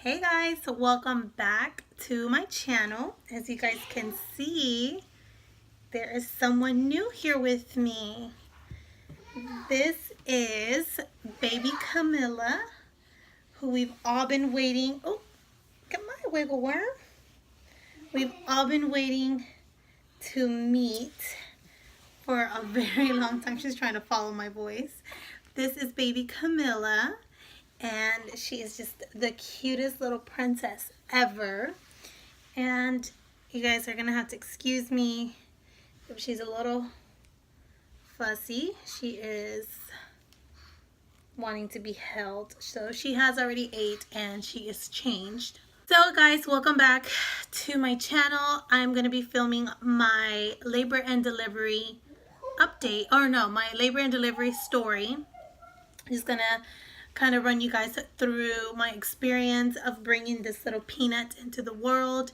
Hey guys, welcome back to my channel. As you guys can see, there is someone new here with me. This is baby Camila, who we've all been waiting. Oh, come on, wiggle worm. We've all been waiting to meet for a very long time. She's trying to follow my voice. This is baby Camila. And she is just the cutest little princess ever. And you guys are gonna have to excuse me if she's a little fussy. She is wanting to be held. So she has already ate and she is changed. So guys, welcome back to my channel. I'm gonna be filming my labor and delivery update, or no, my labor and delivery story. I'm just gonna kind of run you guys through my experience of bringing this little peanut into the world.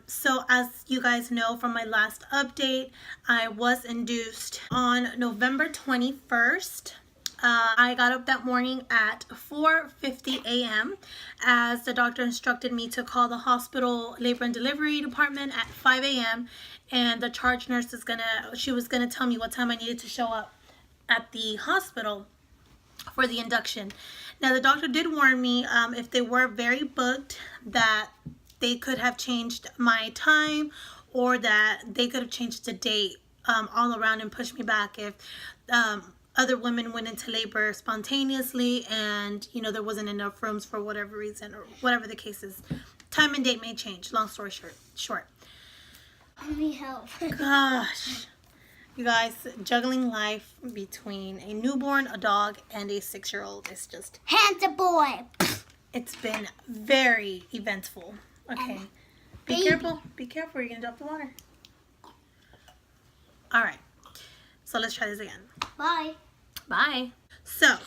So as you guys know from my last update, I was induced on November 21st. I got up that morning at 4:50 a.m. as the doctor instructed me to call the hospital labor and delivery department at 5 a.m. and the charge nurse was gonna tell me what time I needed to show up at the hospital for the induction. Now the doctor did warn me if they were very booked that they could have changed my time, or that they could have changed the date all around and pushed me back if other women went into labor spontaneously and there wasn't enough rooms for whatever reason, or whatever the case is. Time and date may change, long story short. Let me help. Gosh, you guys, juggling life between a newborn, a dog, and a 6-year-old is just... Hands a boy. It's been very eventful. Okay. Be careful. Be careful. You're going to drop the water. Alright. So let's try this again. Bye. Bye. So,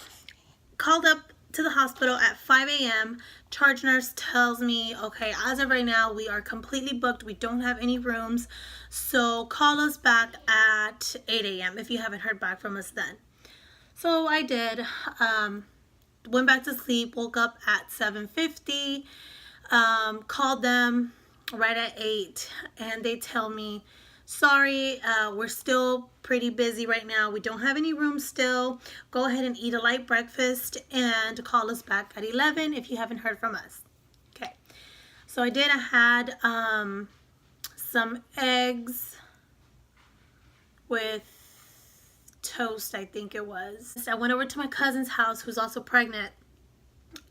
called up to the hospital at 5 a.m. Charge nurse tells me, okay, as of right now, we are completely booked. We don't have any rooms. So call us back at 8 a.m. if you haven't heard back from us then. So I did. Went back to sleep, woke up at 7:50, called them right at 8, and they tell me, sorry, we're still pretty busy right now. We don't have any rooms still. Go ahead and eat a light breakfast and call us back at 11 if you haven't heard from us. Okay. So I did. I had some eggs with toast, I think it was. So I went over to my cousin's house, who's also pregnant.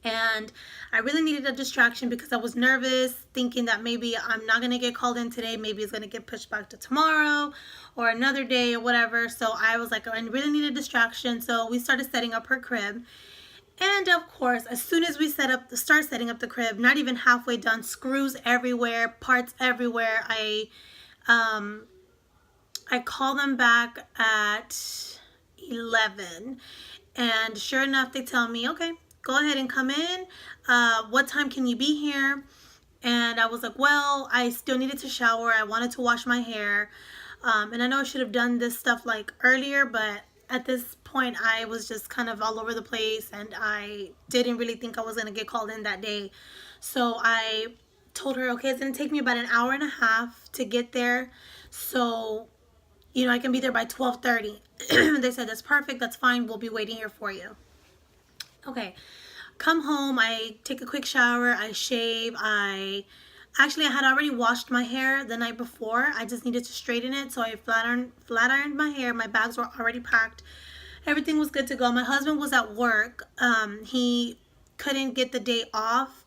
And I really needed a distraction because I was nervous, thinking that maybe I'm not going to get called in today. Maybe it's going to get pushed back to tomorrow or another day or whatever. So I was like, I really need a distraction. So we started setting up her crib. And of course, as soon as we start setting up the crib, not even halfway done, screws everywhere, parts everywhere. I call them back at 11. And sure enough, they tell me, okay, go ahead and come in. What time can you be here? And I was like, well, I still needed to shower. I wanted to wash my hair. And I know I should have done this stuff like earlier, but at this point I was just kind of all over the place and I didn't really think I was going to get called in that day. So I told her, okay, it's going to take me about an hour and a half to get there. So, I can be there by 12:30. They said, that's perfect. That's fine. We'll be waiting here for you. Okay, come home, I take a quick shower, I shave, I had already washed my hair the night before. I just needed to straighten it, so I flat ironed my hair. My bags were already packed. Everything was good to go. My husband was at work. He couldn't get the day off,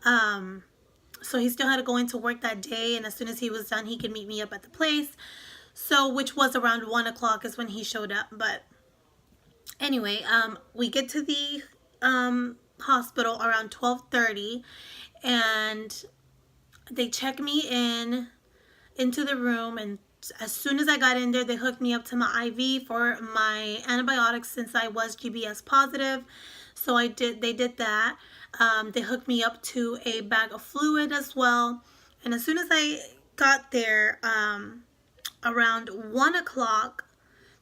so he still had to go into work that day, and as soon as he was done, he could meet me up at the place. So, which was around 1 o'clock is when he showed up. But anyway, we get to the hospital around 12:30, and they check me into the room, and as soon as I got in there, they hooked me up to my IV for my antibiotics since I was GBS positive. So they did that. They hooked me up to a bag of fluid as well. And as soon as I got there, around 1 o'clock,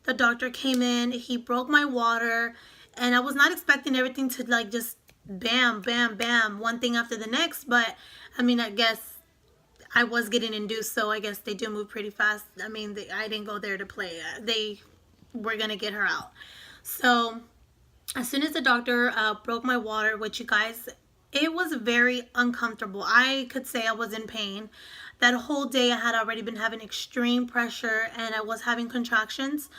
the doctor came in. He broke my water, and I was not expecting everything to just bam, bam, bam, one thing after the next. But I mean, I guess I was getting induced, so I guess they do move pretty fast. I mean, I didn't go there to play. They were gonna get her out. So as soon as the doctor broke my water, which you guys, it was very uncomfortable. I could say I was in pain. That whole day I had already been having extreme pressure and I was having contractions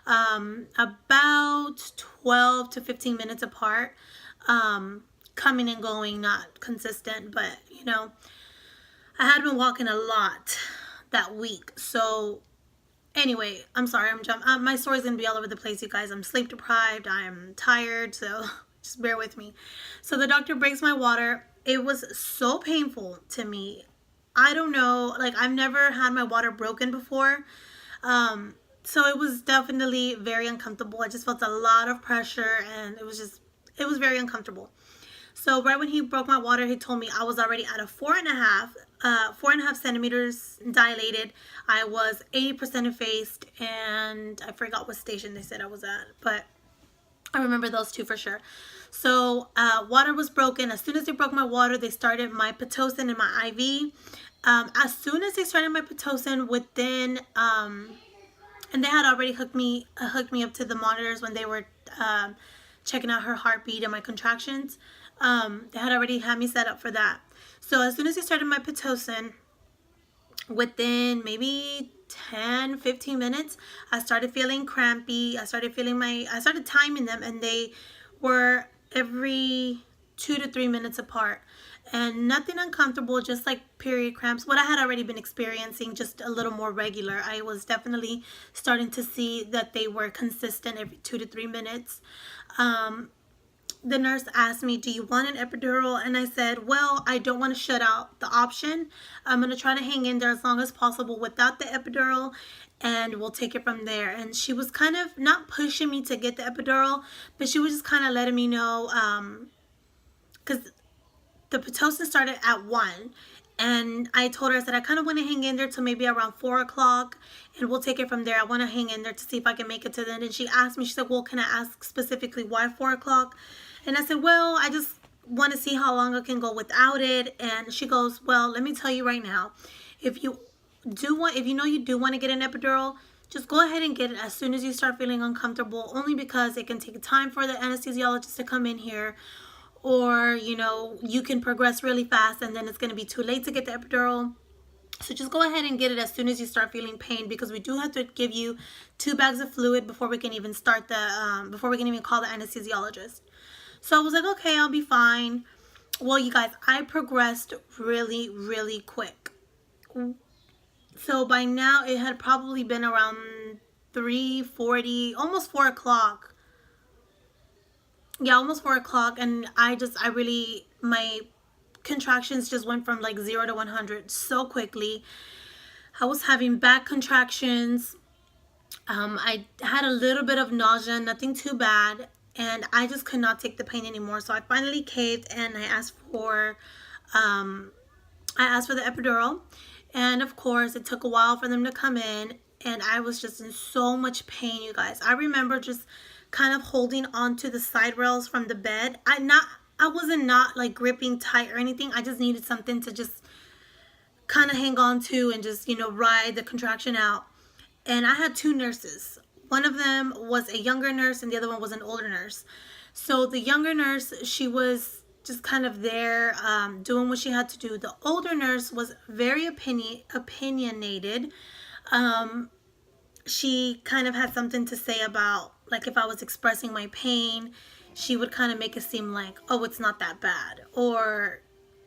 about 12 to 15 minutes apart, coming and going, not consistent, but you know, I had been walking a lot that week. So anyway, I'm sorry, my story's gonna be all over the place, you guys. I'm sleep deprived, I'm tired, so just bear with me. So the doctor breaks my water. It was so painful to me. I don't know, like I've never had my water broken before. So it was definitely very uncomfortable. I just felt a lot of pressure and it was very uncomfortable. So right when he broke my water, he told me I was already at a 4.5 centimeters dilated. I was 80% effaced, and I forgot what station they said I was at, but I remember those two for sure. So water was broken. As soon as they broke my water, they started my Pitocin and my IV. As soon as they started my Pitocin, within and they had already hooked me up to the monitors when they were checking out her heartbeat and my contractions. They had already had me set up for that. So as soon as they started my Pitocin, within maybe 10-15 minutes, I started feeling crampy. I started timing them, and they were every 2 to 3 minutes apart, and nothing uncomfortable, just like period cramps, what I had already been experiencing, just a little more regular. I was definitely starting to see that they were consistent every 2 to 3 minutes. The nurse asked me, do you want an epidural? And I said, well, I don't want to shut out the option. I'm going to try to hang in there as long as possible without the epidural, and we'll take it from there. And she was kind of not pushing me to get the epidural, but she was just kind of letting me know, because the Pitocin started at 1. And I told her, I said, I kind of want to hang in there till maybe around 4 o'clock, and we'll take it from there. I want to hang in there to see if I can make it to then. And she asked me, she said, well, can I ask specifically why 4 o'clock? And I said, well, I just want to see how long I can go without it. And she goes, well, let me tell you right now, if you know you do want to get an epidural, just go ahead and get it as soon as you start feeling uncomfortable, only because it can take time for the anesthesiologist to come in here, or you know, you can progress really fast and then it's going to be too late to get the epidural. So just go ahead and get it as soon as you start feeling pain, because we do have to give you 2 bags of fluid before we can even start before we can even call the anesthesiologist. So I was like, okay, I'll be fine. Well, you guys, I progressed really, really quick. So by now it had probably been around 3:40, almost 4 o'clock. Yeah, almost 4 o'clock, and my contractions just went from like 0 to 100 so quickly. I was having back contractions. I had a little bit of nausea, nothing too bad, and I just could not take the pain anymore. So I finally caved, and I asked for the epidural, and of course it took a while for them to come in, and I was just in so much pain, you guys. I remember just kind of holding onto the side rails from the bed. I wasn't not like gripping tight or anything. I just needed something to just kind of hang on to and just, you know, ride the contraction out. And I had 2 nurses. One of them was a younger nurse and the other one was an older nurse. So the younger nurse, she was just kind of there doing what she had to do. The older nurse was very opinionated. She kind of had something to say about, like, if I was expressing my pain, she would kind of make it seem like, oh, it's not that bad. Or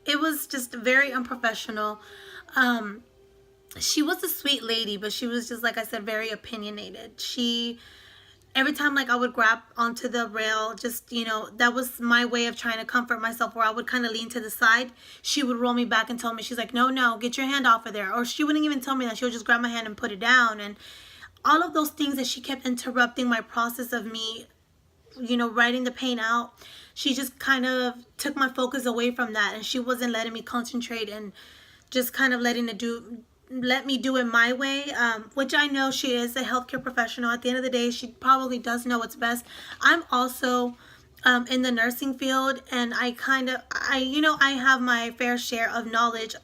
it was just very unprofessional. She was a sweet lady, but she was just, like I said, very opinionated. Every time, like, I would grab onto the rail, just, you know, that was my way of trying to comfort myself, where I would kind of lean to the side. She would roll me back and tell me, she's like, no, get your hand off of there. Or she wouldn't even tell me that. She would just grab my hand and put it down. And all of those things that she kept interrupting my process of me, you know, writing the pain out. She just kind of took my focus away from that, and she wasn't letting me concentrate and just kind of let me do it my way, which I know she is a healthcare professional. At the end of the day, she probably does know what's best. I'm also in the nursing field, and I have my fair share of knowledge,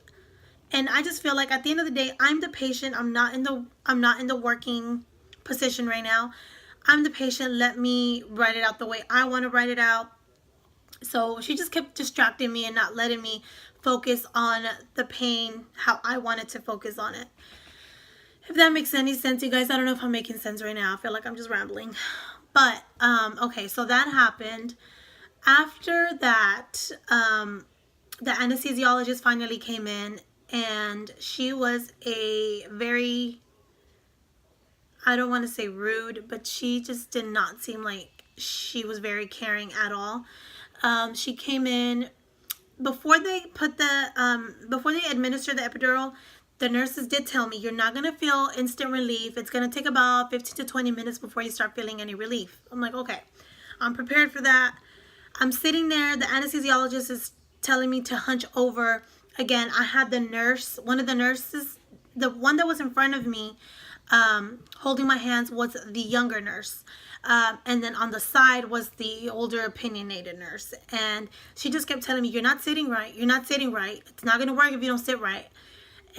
and I just feel like at the end of the day, I'm the patient. I'm not in the working position right now. I'm the patient. Let me write it out the way I want to write it out. So she just kept distracting me and not letting me focus on the pain how I wanted to focus on it. If that makes any sense, you guys. I don't know if I'm making sense right now. I feel like I'm just rambling. But, okay, so that happened. After that, the anesthesiologist finally came in, and she was a very, I don't want to say rude, but she just did not seem like she was very caring at all. She came in before they before they administered the epidural. The nurses did tell me, you're not going to feel instant relief. It's going to take about 15 to 20 minutes before you start feeling any relief. I'm like, okay, I'm prepared for that. I'm sitting there. The anesthesiologist is telling me to hunch over. Again, I had the nurse, one of the nurses, the one that was in front of me, holding my hands was the younger nurse. And then on the side was the older opinionated nurse. And she just kept telling me, you're not sitting right. You're not sitting right. It's not going to work if you don't sit right.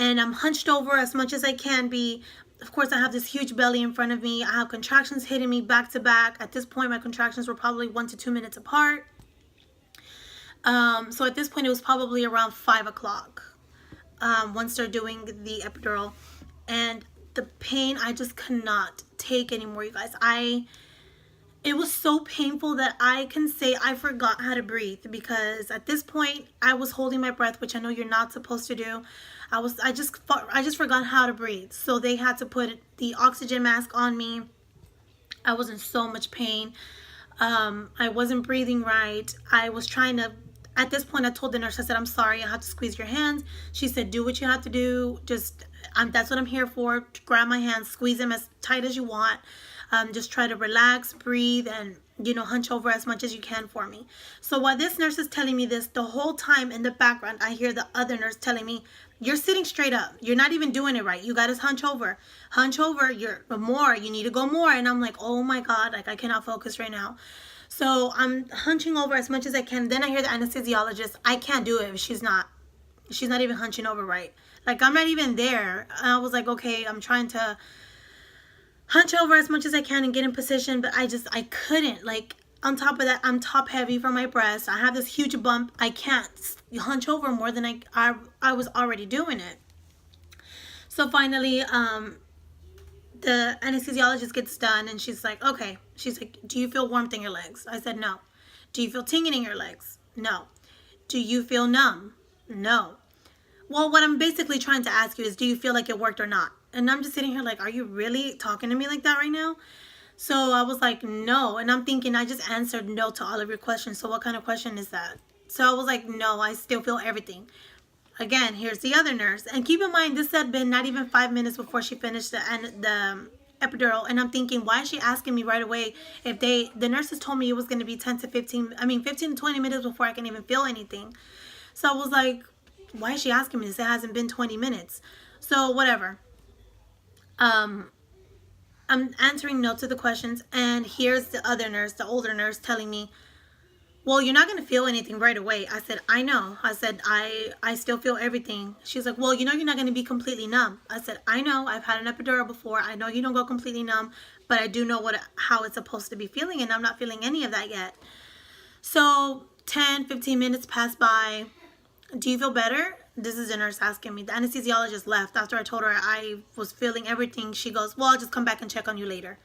And I'm hunched over as much as I can be. Of course, I have this huge belly in front of me. I have contractions hitting me back to back. At this point, my contractions were probably 1 to 2 minutes apart. So at this point, it was probably around 5 o'clock once they're doing the epidural. And the pain, I just cannot take anymore, you guys. It was so painful that I can say I forgot how to breathe, because at this point I was holding my breath, which I know you're not supposed to do. I just forgot how to breathe. So they had to put the oxygen mask on me. I was in so much pain. I wasn't breathing right. I was trying to, at this point I told the nurse, I said, I'm sorry, I have to squeeze your hands. She said, do what you have to do. That's what I'm here for. Grab my hands, squeeze them as tight as you want. Just try to relax, breathe, and, hunch over as much as you can for me. So while this nurse is telling me this, the whole time in the background, I hear the other nurse telling me, you're sitting straight up. You're not even doing it right. You got to hunch over. Hunch over. You need to go more. And I'm like, oh my God, like I cannot focus right now. So I'm hunching over as much as I can. Then I hear the anesthesiologist, I can't do it if she's not even hunching over right. Like I'm not even there. And I was like, okay, I'm trying to hunch over as much as I can and get in position, but I couldn't. Like, on top of that, I'm top heavy from my breast. I have this huge bump. I can't hunch over more than I was already doing it. So finally, the anesthesiologist gets done, and she's like, okay. She's like, do you feel warmth in your legs? I said, no. Do you feel tingling in your legs? No. Do you feel numb? No. Well, what I'm basically trying to ask you is, do you feel like it worked or not? And I'm just sitting here like, are you really talking to me like that right now? So I was like, no. And I'm thinking, I just answered no to all of your questions. So what kind of question is that? So I was like, no, I still feel everything. Again, here's the other nurse. And keep in mind, this had been not even 5 minutes before she finished the epidural. And I'm thinking, why is she asking me right away if the nurses told me it was going to be 15 to 20 minutes before I can even feel anything. So I was like, why is she asking me this? It hasn't been 20 minutes. So whatever. I'm answering no to the questions, and here's the other nurse, the older nurse, telling me, well, you're not going to feel anything right away. I said, I know. I said, I still feel everything. She's like, well, you're not going to be completely numb. I said, I know. I've had an epidural before. I know you don't go completely numb, but I do know how it's supposed to be feeling, and I'm not feeling any of that yet. So 10, 15 minutes pass by. Do you feel better? This is the nurse asking me. The anesthesiologist left after I told her I was feeling everything. She goes, well, I'll just come back and check on you later.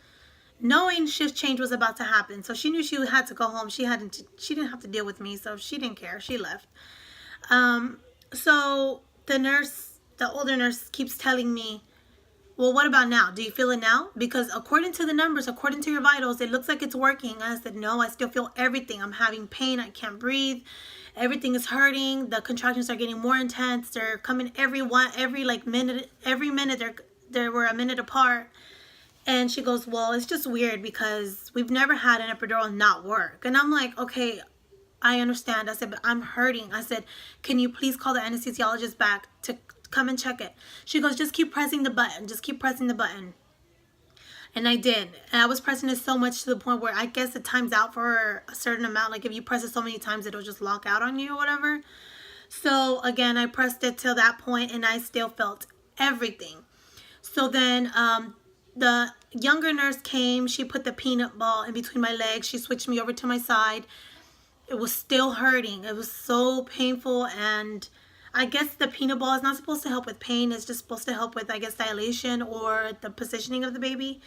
Knowing shift change was about to happen. So she knew she had to go home. She didn't have to deal with me. So she didn't care. She left. So the older nurse keeps telling me, well, what about now? Do you feel it now? Because according to the numbers, according to your vitals, it looks like it's working. I said, no, I still feel everything. I'm having pain. I can't breathe. Everything is hurting. The contractions are getting more intense. They're coming every minute. Every minute they were a minute apart. And she goes, well, it's just weird because we've never had an epidural not work. And I'm like, okay, I understand. I said, but I'm hurting. I said, can you please call the anesthesiologist back to come and check it? She goes, just keep pressing the button. Just keep pressing the button. And I did. And I was pressing it so much to the point where I guess it times out for a certain amount. Like if you press it so many times, it'll just lock out on you or whatever. So again, I pressed it till that point and I still felt everything. So then the younger nurse came. She put the peanut ball in between my legs. She switched me over to my side. It was still hurting. It was so painful, and I guess the peanut ball is not supposed to help with pain. It's just supposed to help with, I guess, dilation or the positioning of the baby.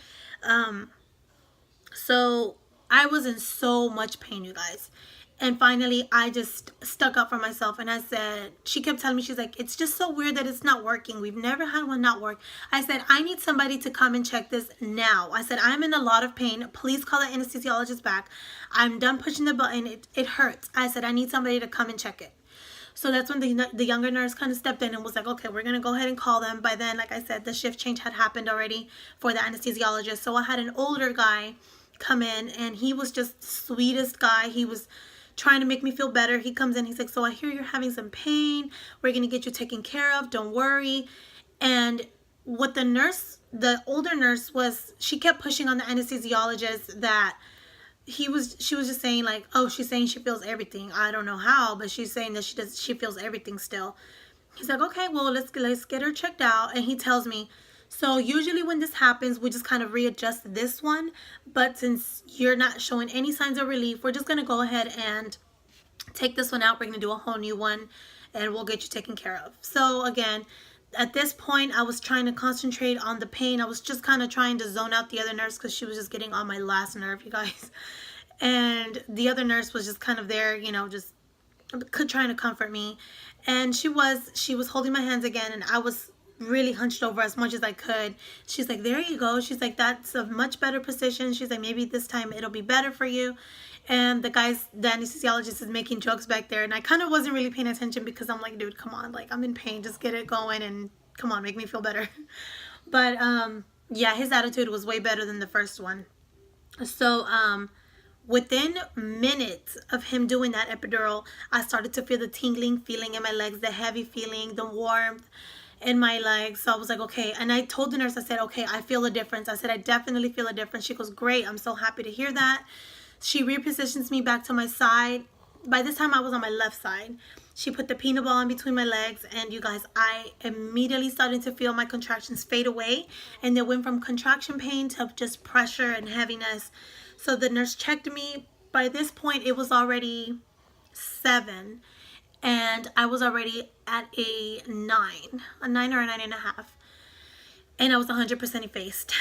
So I was in so much pain, you guys. And finally, I just stuck up for myself and I said, she kept telling me, she's like, it's just so weird that it's not working. We've never had one not work. I said, I need somebody to come and check this now. I said, I'm in a lot of pain. Please call the anesthesiologist back. I'm done pushing the button. It hurts. I said, I need somebody to come and check it. So that's when the younger nurse kind of stepped in and was like, okay, we're going to go ahead and call them. By then, like I said, the shift change had happened already for the anesthesiologist. So I had an older guy come in and he was just the sweetest guy. He was trying to make me feel better. He comes in, he's like, so I hear you're having some pain. We're going to get you taken care of. Don't worry. And what the older nurse was, she kept pushing on the anesthesiologist that she was just saying like, oh, she's saying she feels everything. I don't know how, but she's saying that she feels everything still. He's like, okay, well, let's get her checked out. And he tells me, so usually when this happens, we just kind of readjust this one. But since you're not showing any signs of relief, we're just going to go ahead and take this one out. We're going to do a whole new one and we'll get you taken care of. So again, at this point, I was trying to concentrate on the pain. I was just kind of trying to zone out the other nurse because she was just getting on my last nerve, you guys. And the other nurse was just kind of there, you know, just trying to comfort me. And she was holding my hands again, and I was really hunched over as much as I could. She's like, there you go. She's like, that's a much better position. She's like, maybe this time it'll be better for you. And the anesthesiologist is making jokes back there. And I kind of wasn't really paying attention because I'm like, dude, come on. Like, I'm in pain. Just get it going and come on, make me feel better. But, yeah, his attitude was way better than the first one. So, within minutes of him doing that epidural, I started to feel the tingling feeling in my legs, the heavy feeling, the warmth in my legs. So I was like, okay. And I told the nurse, I said, okay, I feel a difference. I said, I definitely feel a difference. She goes, great. I'm so happy to hear that. She repositions me back to my side. By this time, I was on my left side. She put the peanut ball in between my legs. And you guys, I immediately started to feel my contractions fade away. And they went from contraction pain to just pressure and heaviness. So the nurse checked me. By this point, it was already 7. And I was already at a 9 or a 9.5. And I was 100% effaced.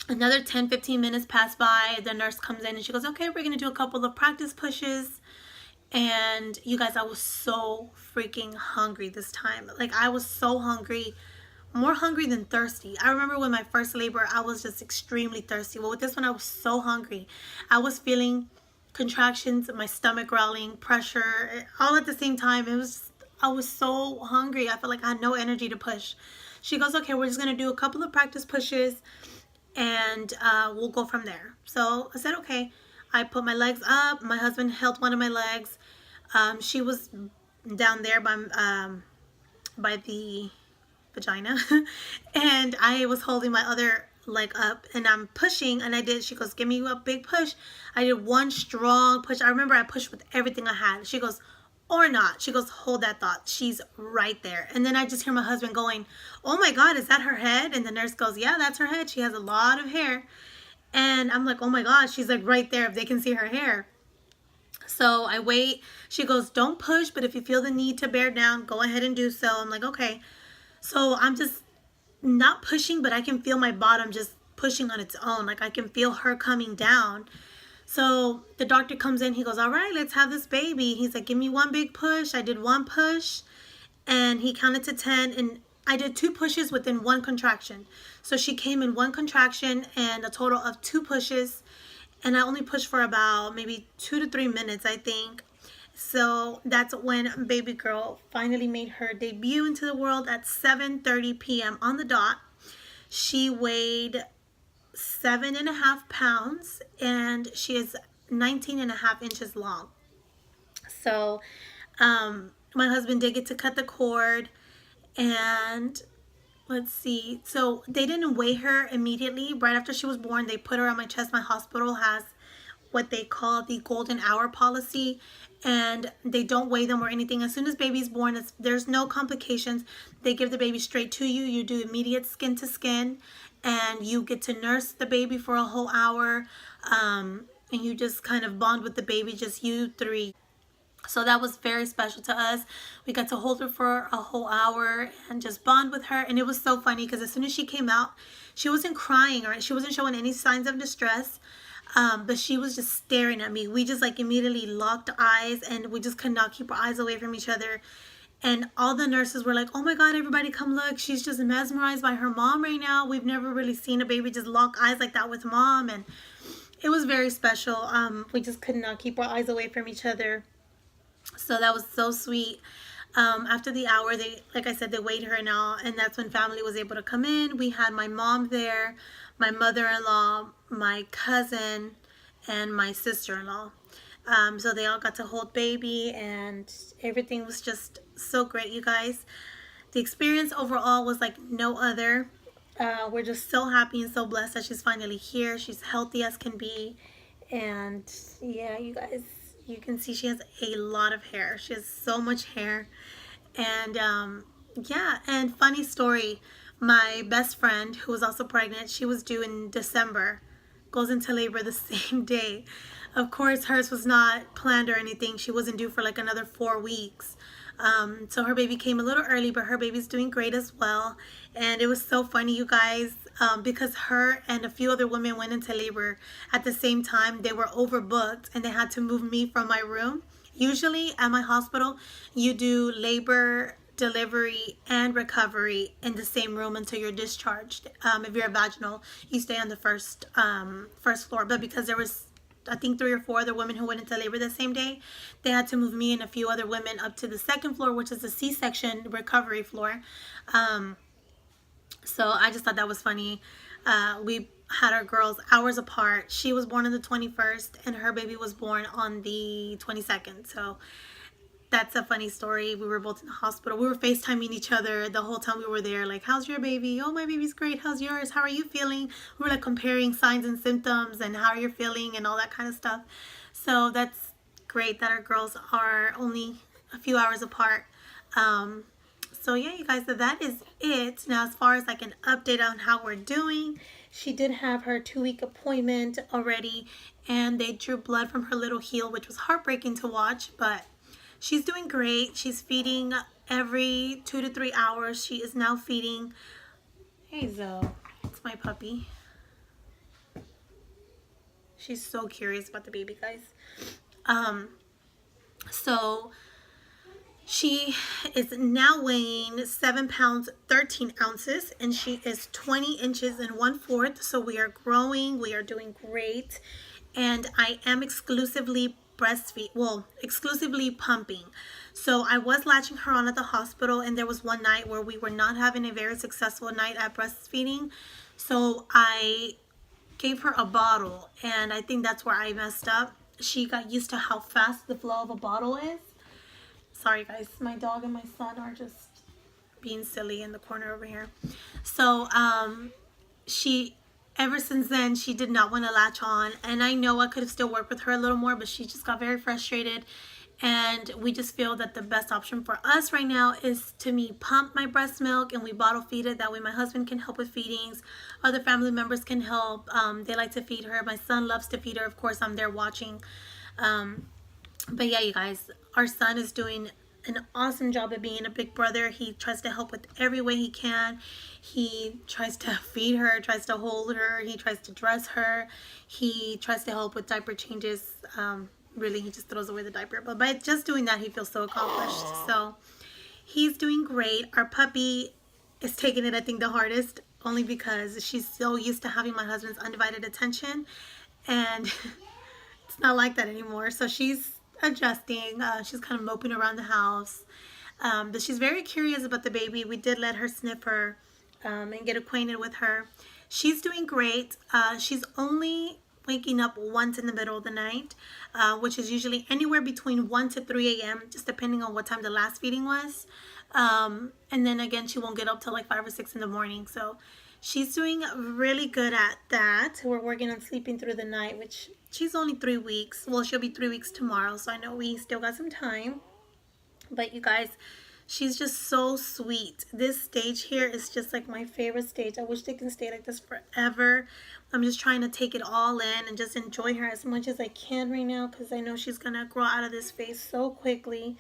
Another 10-15 minutes passed by. The nurse comes in and she goes, okay, we're going to do a couple of practice pushes. And you guys, I was so freaking hungry this time. Like, I was so hungry. More hungry than thirsty. I remember when my first labor, I was just extremely thirsty. Well, with this one, I was so hungry. I was feeling contractions, my stomach growling, pressure, all at the same time. I was so hungry. I felt like I had no energy to push. She goes, okay, we're just going to do a couple of practice pushes and we'll go from there. So I said, okay. I put my legs up. My husband held one of my legs. She was down there by the vagina and I was holding my other leg up and I'm pushing, and she goes, give me a big push. I did one strong push. I remember I pushed with everything I had. She goes, or not. She goes, hold that thought. She's right there. And then I just hear my husband going, oh my God, is that her head? And the nurse goes, yeah, that's her head. She has a lot of hair. And I'm like, oh my God, she's like right there if they can see her hair. So I wait. She goes, don't push, but if you feel the need to bear down, go ahead and do so. I'm like, okay. So I'm just not pushing, but I can feel my bottom just pushing on its own. Like I can feel her coming down. So the doctor comes in. He goes, all right, let's have this baby. He's like, give me one big push. I did one push and he counted to 10 and I did 2 pushes within 1 contraction. So she came in 1 contraction and a total of 2 pushes. And I only pushed for about maybe 2 to 3 minutes, I think. So that's when baby girl finally made her debut into the world at 7:30 p.m. on the dot. She weighed 7.5 pounds and she is 19.5 inches long. So my husband did get to cut the cord, and let's see. So they didn't weigh her immediately. Right after she was born, they put her on my chest. My hospital has what they call the golden hour policy, and they don't weigh them or anything. As soon as baby's born, there's no complications. They give the baby straight to you. You do immediate skin to skin, and you get to nurse the baby for a whole hour, and you just kind of bond with the baby, just you three. So that was very special to us. We got to hold her for a whole hour and just bond with her. And it was so funny because as soon as she came out, she wasn't crying or she wasn't showing any signs of distress. But she was just staring at me. We just like immediately locked eyes and we just could not keep our eyes away from each other. And all the nurses were like, oh my God, everybody come look. She's just mesmerized by her mom right now. We've never really seen a baby just lock eyes like that with mom. And it was very special. We just could not keep our eyes away from each other. So that was so sweet. After the hour, they, like I said, they weighed her and all, and that's when family was able to come in. We had my mom there, my mother-in-law, my cousin, and my sister-in-law. So they all got to hold baby, and everything was just so great, you guys. The experience overall was like no other. We're just so happy and so blessed that she's finally here. She's healthy as can be, and yeah, you guys, you can see she has a lot of hair. She has so much hair. And yeah, and funny story, my best friend who was also pregnant, she was due in December, goes into labor the same day. Of course, hers was not planned or anything. She wasn't due for like another 4 weeks. So her baby came a little early, but her baby's doing great as well. And it was so funny, you guys, because her and a few other women went into labor at the same time. They were overbooked and they had to move me from my room. Usually at my hospital, you do labor, delivery, and recovery in the same room until you're discharged. If you're a vaginal, you stay on the first floor. But because there was, I think, 3 or 4 other women who went into labor the same day, they had to move me and a few other women up to the second floor, which is the C-section recovery floor. So I just thought that was funny. We had our girls hours apart. She was born on the 21st and her baby was born on the 22nd. So that's a funny story. We were both in the hospital. We were FaceTiming each other the whole time we were there. Like, how's your baby? Oh, my baby's great. How's yours? How are you feeling? We were like comparing signs and symptoms and how you're feeling and all that kind of stuff. So that's great that our girls are only a few hours apart. So yeah, you guys, so that is it. Now, as far as like an update on how we're doing, she did have her 2-week appointment already, and they drew blood from her little heel, which was heartbreaking to watch, but she's doing great. She's feeding every 2 to 3 hours. She is now feeding. Hey, Zoe, it's my puppy. She's so curious about the baby, guys. So she is now weighing 7 pounds 13 ounces, and she is 20 inches and 1/4. So we are growing. We are doing great, and I am exclusively exclusively pumping. So I was latching her on at the hospital, and there was one night where we were not having a very successful night at breastfeeding. So I gave her a bottle, and I think that's where I messed up. She got used to how fast the flow of a bottle is. Sorry guys, my dog and my son are just being silly in the corner over here. So ever since then, she did not want to latch on, and I know I could have still worked with her a little more, but she just got very frustrated, and we just feel that the best option for us right now is to me pump my breast milk, and we bottle feed it. That way my husband can help with feedings, other family members can help. They like to feed her. My son loves to feed her. Of course, I'm there watching. But yeah, you guys, our son is doing an awesome job of being a big brother. He tries to help with every way he can. He tries to feed her, tries to hold her, he tries to dress her, he tries to help with diaper changes. Really, he just throws away the diaper, but by just doing that, he feels so accomplished. So he's doing great. Our puppy is taking it, I think, the hardest, only because she's so used to having my husband's undivided attention, and it's not like that anymore. So she's adjusting. She's kind of moping around the house, but she's very curious about the baby. We did let her sniff her and get acquainted with her. She's doing great. She's only waking up once in the middle of the night, which is usually anywhere between 1 to 3 a.m., just depending on what time the last feeding was. And then again, she won't get up till like 5 or 6 in the morning. So she's doing really good at that. We're working on sleeping through the night, which she's only 3 weeks. Well, she'll be 3 weeks tomorrow, so I know we still got some time. But you guys, she's just so sweet. This stage here is just like my favorite stage. I wish they can stay like this forever. I'm just trying to take it all in and just enjoy her as much as I can right now, because I know she's gonna grow out of this phase so quickly.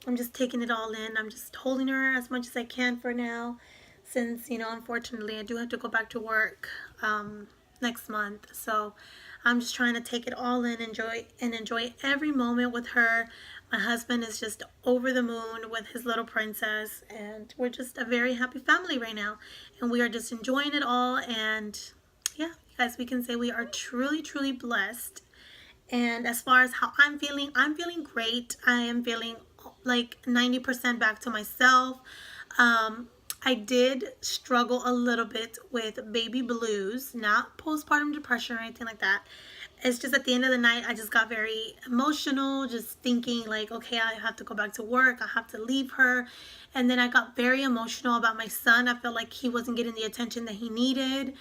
I'm just taking it all in. I'm just holding her as much as I can for now, since, you know, unfortunately I do have to go back to work next month. So I'm just trying to take it all in, enjoy every moment with her. My husband is just over the moon with his little princess, and we're just a very happy family right now, and we are just enjoying it all. And yeah, you guys, we can say we are truly blessed. And as far as how I'm feeling great. I am feeling like 90% back to myself. I did struggle a little bit with baby blues, not postpartum depression or anything like that. It's just at the end of the night, I just got very emotional, just thinking like, okay, I have to go back to work. I have to leave her. And then I got very emotional about my son. I felt like he wasn't getting the attention that he needed.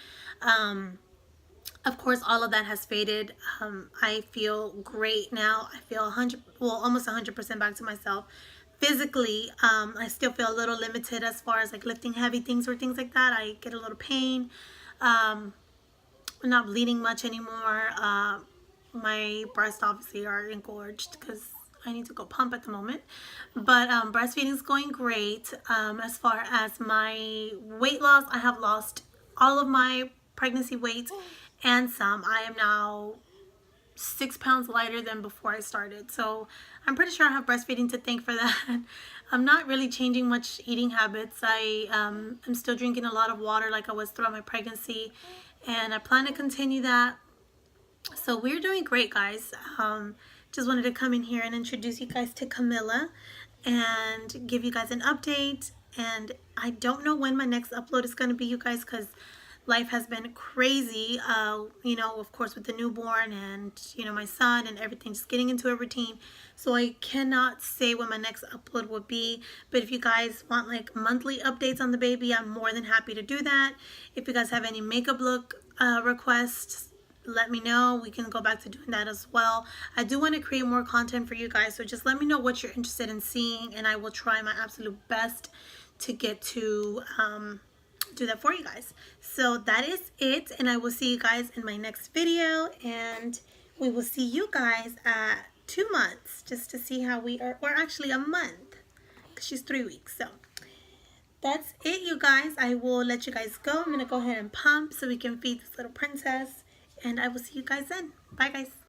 Of course, all of that has faded. I feel great now. I feel almost 100% back to myself. Physically, I still feel a little limited as far as like lifting heavy things or things like that. I get a little pain. I'm not bleeding much anymore. My breasts obviously are engorged because I need to go pump at the moment. But breastfeeding is going great. As far as my weight loss, I have lost all of my pregnancy weight and some. I am now 6 pounds lighter than before I started. So I'm pretty sure I have breastfeeding to thank for that. I'm not really changing much eating habits. I'm still drinking a lot of water like I was throughout my pregnancy, and I plan to continue that. So we're doing great, guys. Just wanted to come in here and introduce you guys to Camila and give you guys an update. And I don't know when my next upload is going to be, you guys, because life has been crazy, you know, of course, with the newborn and, you know, my son and everything, just getting into a routine. So I cannot say when my next upload will be. But if you guys want like monthly updates on the baby, I'm more than happy to do that. If you guys have any makeup look requests, let me know. We can go back to doing that as well. I do want to create more content for you guys, so just let me know what you're interested in seeing, and I will try my absolute best to get to do that for you guys. So that is it, and I will see you guys in my next video, and we will see you guys at 2 months just to see how we are, or actually a month, because she's 3 weeks. So that's it, you guys. I will let you guys go. I'm gonna go ahead and pump so we can feed this little princess, and I will see you guys then. Bye, guys.